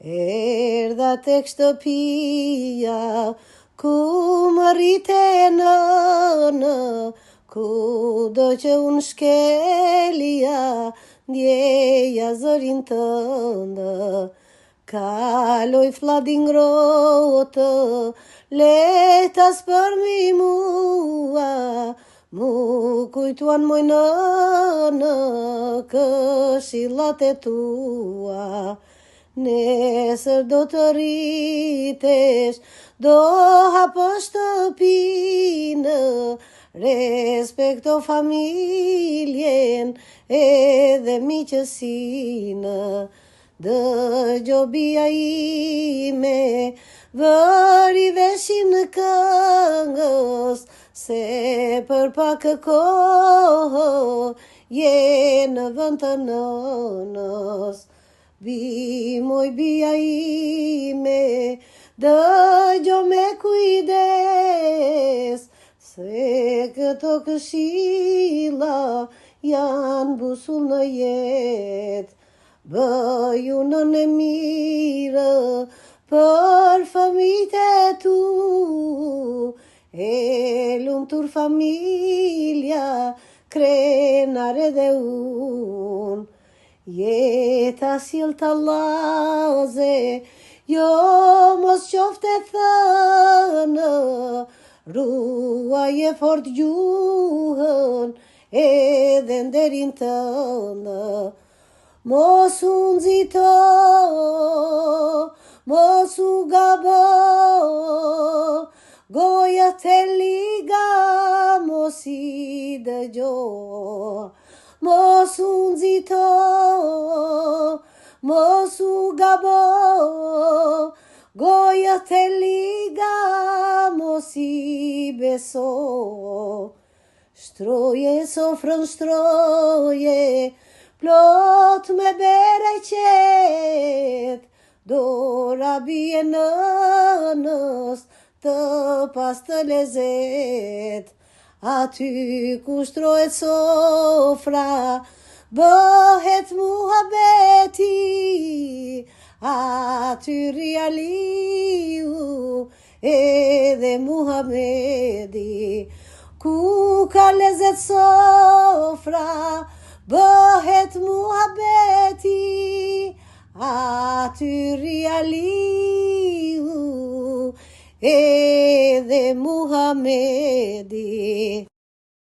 Erdha tek shtëpia, ku më rrite nënë, kudo që unë shkelja, ndjeja zërin tëndë. Kaloj fladin grotë, letas për mi mua, mu kujtuan moj nënë, këshillat e tua. Nesër do të rritesh, do hapo shtëpinë, respekto familjen edhe miqësinë. Dëgjo bia ime, vëri veshin në këngës, se për pak kohë je në vend të nënës. Moj bia ime, dëgjo me kujdes, se këto këshilla janë busull në jetë. Bëju nënë e mirë për fëmijët e tu, e lumtur familja, krenar edhe unë. Jeta sjell tallaze, jo mos qofte thënë, ruaje fort gjuhën edhe nderin tënë. Mos u nxito, mos u gabo, goja te liga, mos I dëgjo. Mos u nxito, mos u gabo, goja te liga, mos I beso. Shtroje sofrën shtroje, plot me bereqet, dora bie nënës, të pas të lezet. Aty ku shtrohet sofra, bëhet muhabeti, aty rri Aliu edhe Muhamedi. Ku ka lezet sofra, bëhet muhabeti, aty rri Aliu edhe Muhamedi.